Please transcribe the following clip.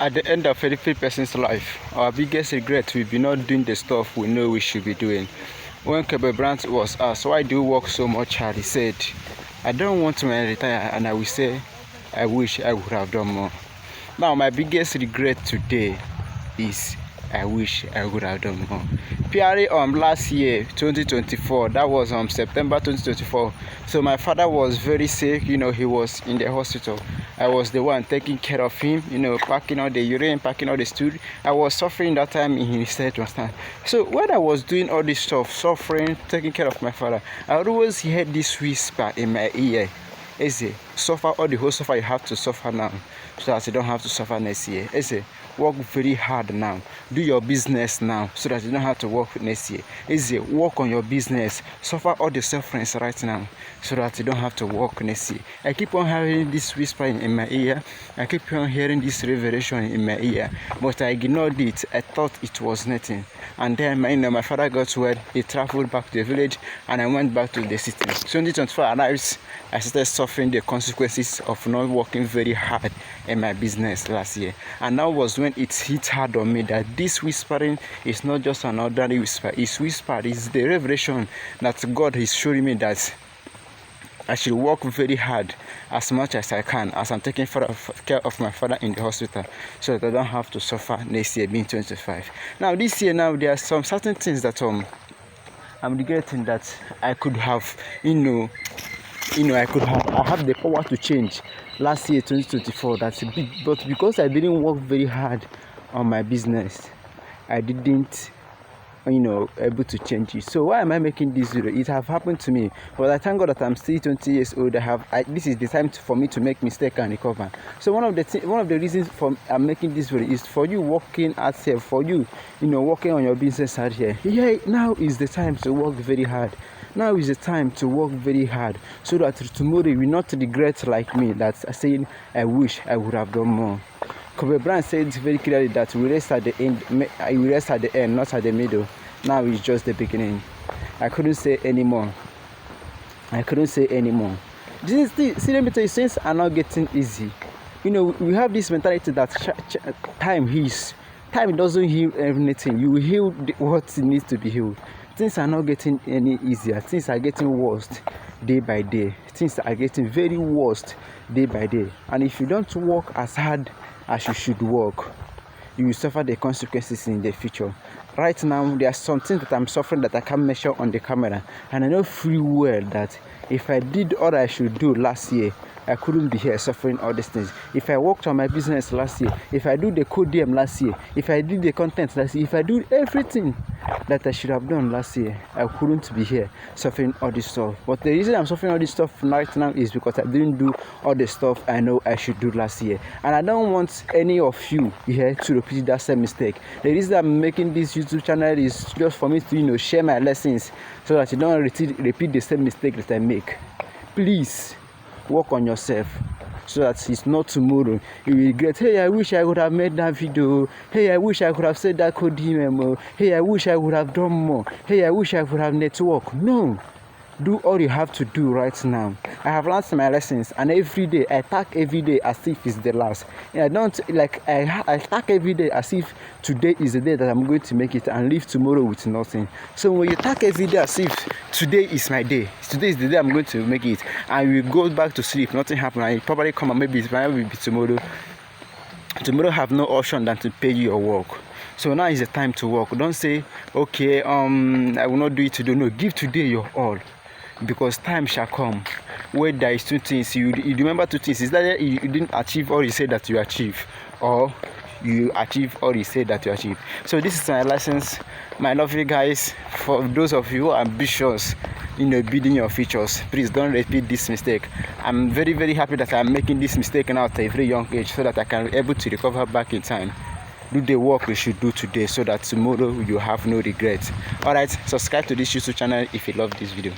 At the end of every person's life, our biggest regret will be not doing the stuff we know we should be doing. When Kobe Bryant was asked, why do you work so much hard? He said, I don't want to retire, and I will say, I wish I would have done more. Now, my biggest regret today is I wish I would have done more. PRA last year, 2024, that was September 2024. So my father was very sick, he was in the hospital. I was the one taking care of him, packing all the urine, packing all the stool. I was suffering that time in his state, understand. So when I was doing all this stuff, suffering, taking care of my father, I always heard this whisper in my ear. Eze, suffer all the whole suffer you have to suffer now, so that you don't have to suffer next year. Eze, work very hard now. Do your business now, so that you don't have to work next year. Eze, work on your business. Suffer all the sufferings right now, so that you don't have to work next year. I keep on hearing this whispering in my ear. I keep on hearing this revelation in my ear, but I ignored it. I thought it was nothing. And then my father got word. He traveled back to the village, and I went back to the city. 2024 arrives. I started suffering the consequences of not working very hard in my business last year. And that was when it hit hard on me that this whispering is not just an ordinary whisper. It's whisper. It's the revelation that God is showing me that I should work very hard as much as I can as I'm taking care of my father in the hospital, so that I don't have to suffer next year being 25. Now this year, there are some certain things that I'm regretting that I could have, I have the power to change last year 2024. That's big, but because I didn't work very hard on my business, I didn't able to change it. So why am I making this video? It have happened to me, but I thank God that I'm still 20 years old. This is the time for me to make mistake and recover. So one of the reasons for I'm making this video is for you working out here, for you working on your business out here. Yeah, now is the time to work very hard. Now is the time to work very hard, so that tomorrow you will not regret like me, that's saying I wish I would have done more. Kobe Bryant said very clearly that we rest at the end, not at the middle. Now it's just the beginning. I couldn't say anymore. Let me tell you, things are not getting easy. We have this mentality that time heals. Time doesn't heal everything. You will heal what needs to be healed. Things are not getting any easier. Things are getting worse day by day. Things are getting very worse day by day. And if you don't work as hard as you should work, you will suffer the consequences in the future. Right now, there are some things that I'm suffering that I can't measure on the camera, and I know free well that if I did all I should do last year, I couldn't be here suffering all these things. If I worked on my business last year, if I do the code DM last year, if I did the content last year, if I do everything that I should have done last year, I couldn't be here suffering all this stuff. But the reason I'm suffering all this stuff right now is because I didn't do all the stuff I know I should do last year. And I don't want any of you here to repeat that same mistake. The reason I'm making this YouTube channel is just for me to share my lessons, so that you don't repeat the same mistake that I make. Please work on yourself, so that it's not tomorrow you will regret, hey, I wish I would have made that video, hey, I wish I could have said that code email, hey, I wish I would have done more, hey, I wish I would have network. No, do all you have to do right now. I have learned my lessons, and every day I tack every day as if it's the last. I don't I tack every day as if today is the day that I'm going to make it and leave tomorrow with nothing. So when you tack every day as if today is my day, today is the day I'm going to make it, and you go back to sleep, nothing happened, and you probably come and maybe it might be tomorrow. Tomorrow have no option than to pay you your work. So now is the time to work. Don't say, okay, I will not do it today. No, give today your all, because time shall come where there is two things. You remember two things. Is that you didn't achieve all you said that you achieve, or you achieve all you said that you achieve. So this is my license, my lovely guys. For those of you who are ambitious, building your futures, please don't repeat this mistake. I'm very, very happy that I'm making this mistake now at a very young age, so that I can be able to recover back in time. Do the work you should do today, so that tomorrow you have no regrets. Alright, subscribe to this YouTube channel if you love this video.